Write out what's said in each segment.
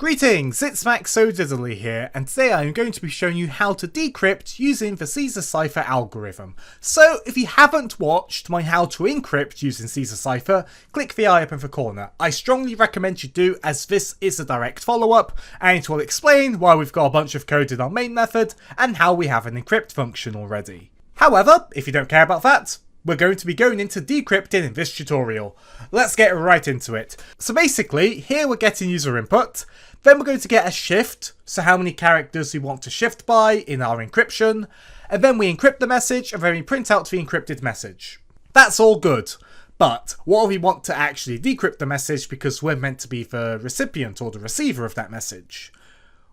Greetings, it's Max ODidily here, and today I'm going to be showing you how to decrypt using the Caesar Cipher algorithm. So if you haven't watched my how to encrypt using Caesar Cipher, click the eye up in the corner. I strongly recommend you do, as this is a direct follow-up, and it will explain why we've got a bunch of code in our main method and how we have an encrypt function already. However, if you don't care about that, we're going to be going into decrypting in this tutorial. Let's get right into it. So basically, here we're getting user input, then we're going to get a shift, so how many characters we want to shift by in our encryption, and then we encrypt the message, and then we print out the encrypted message. That's all good, but what if we want to actually decrypt the message because we're meant to be the recipient or the receiver of that message?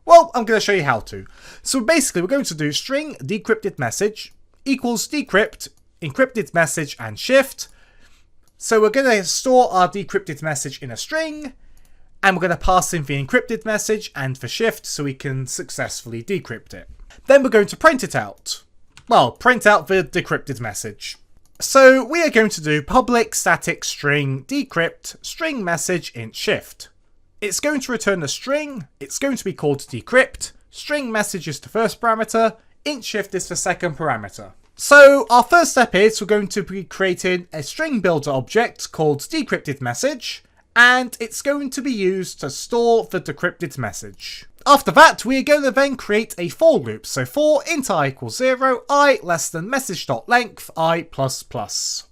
Well, I'm going to show you how to. So basically, we're going to do string decrypted message equals decrypt encrypted message and shift. So we're going to store our decrypted message in a string, and we're going to pass in the encrypted message and the shift so we can successfully decrypt it. Then we're going to print it out. Well, print out the decrypted message. So we are going to do public static string decrypt string message int shift. It's going to return a string, it's going to be called decrypt, string message is the first parameter, int shift is the second parameter. So our first step is we're going to be creating a string builder object called decrypted message, and it's going to be used to store the decrypted message. After that, we are going to then create a for loop. So for int I equals 0, I less than message.length I plus plus.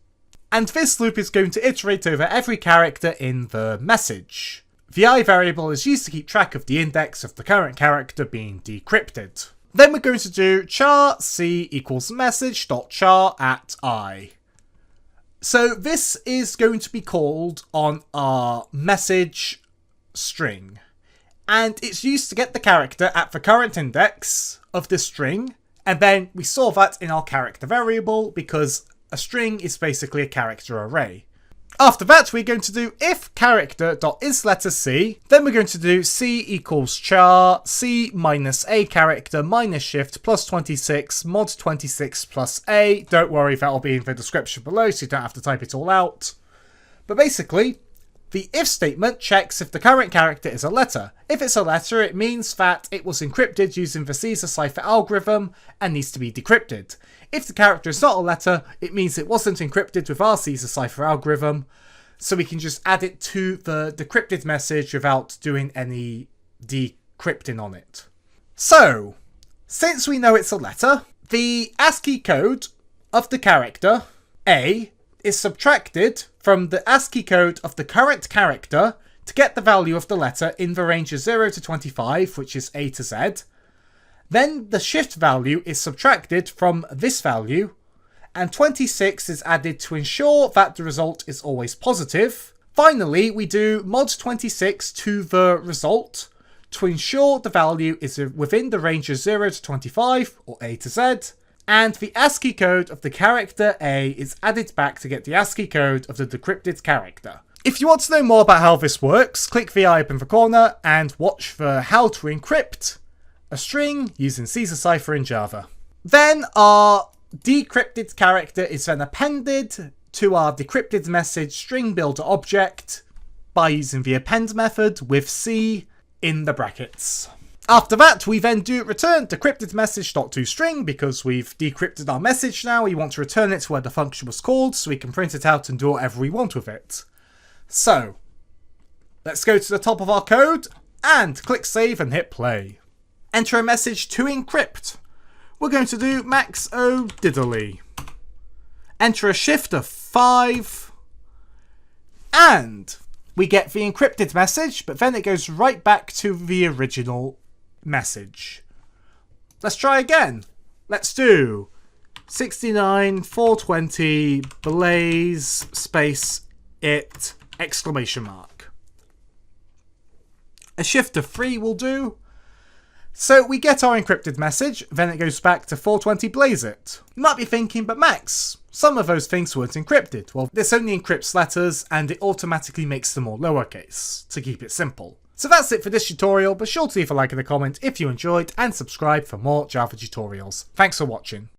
And this loop is going to iterate over every character in the message. The I variable is used to keep track of the index of the current character being decrypted. Then we're going to do char c equals message.char at I. So this is going to be called on our message string. And it's used to get the character at the current index of the string. And then we store that in our character variable because a string is basically a character array. After that, we're going to do if character.isLetterC, then we're going to do c equals char c minus a character minus shift plus 26 mod 26 plus a. Don't worry, that'll be in the description below, so you don't have to type it all out. But basically, the if statement checks if the current character is a letter. If it's a letter, it means that it was encrypted using the Caesar Cipher algorithm and needs to be decrypted. If the character is not a letter, it means it wasn't encrypted with our Caesar Cipher algorithm, so we can just add it to the decrypted message without doing any decrypting on it. So, since we know it's a letter, the ASCII code of the character A is subtracted from the ASCII code of the current character to get the value of the letter in the range of 0 to 25, which is A to Z. Then the shift value is subtracted from this value, and 26 is added to ensure that the result is always positive. Finally, we do mod 26 to the result to ensure the value is within the range of 0 to 25, or A to Z. And the ASCII code of the character A is added back to get the ASCII code of the decrypted character. If you want to know more about how this works, click the eye up in the corner and watch the how to encrypt a string using Caesar Cipher in Java. Then our decrypted character is then appended to our decrypted message string builder object by using the append method with C in the brackets. After that, we then do return decrypted message.toString because we've decrypted our message now. We want to return it to where the function was called so we can print it out and do whatever we want with it. So, let's go to the top of our code and click save and hit play. Enter a message to encrypt. We're going to do Max ODidily. Enter a shift of 5. And we get the encrypted message, but then it goes right back to the original message. Let's try again. Let's do 69 420 blaze space it exclamation mark. A shift of 3 will do. So we get our encrypted message, then it goes back to 420 blaze it. You might be thinking, but Max, some of those things weren't encrypted. Well, this only encrypts letters and it automatically makes them all lowercase, to keep it simple. So that's it for this tutorial, be sure to leave a like and a comment if you enjoyed and subscribe for more Java tutorials. Thanks for watching.